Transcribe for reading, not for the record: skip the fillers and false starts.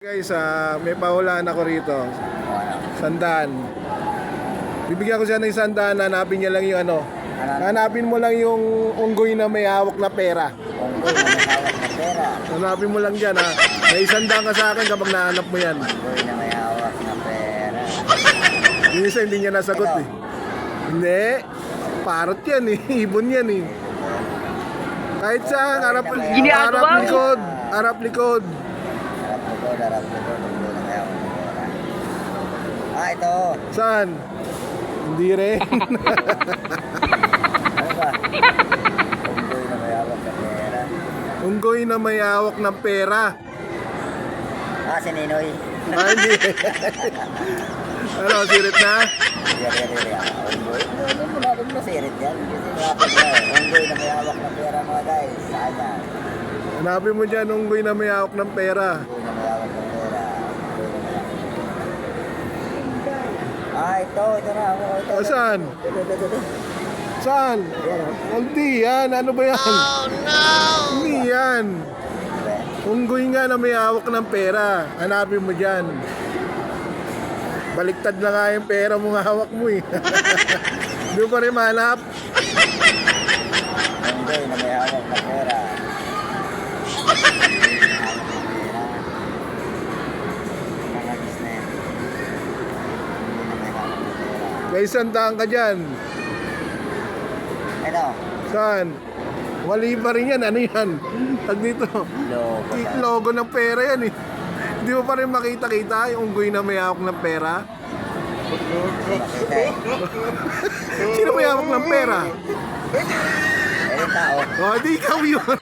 Guys, may pahulaan ako rito. Sandaan. Bibigyan ko siya ng sandaan, hanapin niya lang yung ano. Hanapin mo lang yung unggoy na may hawak na pera. Unggoy na may hawak na pera. Hanapin mo lang dyan, ha. May sandaan ka sa akin kapag nahanap mo yan. Unggoy na may hawak na pera. Yung isa hindi niya nasagot eh. Hindi. Parot yan eh. Ibon yan eh. Kahit saan, harap likod. Harap likod. Harap likod, unggoy na may hawak na pera. Ito. Saan? Hindi rin. Ano ba? Unggoy na may hawak na pera. Unggoy na may hawak ng pera. Si Ninoy. Hindi. Ano, sirit na? Unggoy. Ano mo sirit yan? Unggoy na may hawak na pera mga guys. Saan yan? Hanapin mo dyan, unggoy na may hawak ng pera. Unggoy na may hawak na pera. Ito na ako. Saan? Saan? Hindi yan. Ano ba yan? Oh no! Hindi yan. Unggoy nga na may hawak ng pera. Hanapin mo dyan. Baliktad na nga yung pera mo hawak mo eh. Hindi pa rin mahanap. Unggoy na may hawak na pera. May sandaan ka dyan. Ito. Saan? Wali pa rin yan. Ano yan? Tag dito. Logo. Logo ng pera yan eh. Hindi mo pa rin makita-kita yung unggoy na may hawak ng pera. Makita eh. Sino may hawak ng pera? Meron tao. O, di ikaw yun.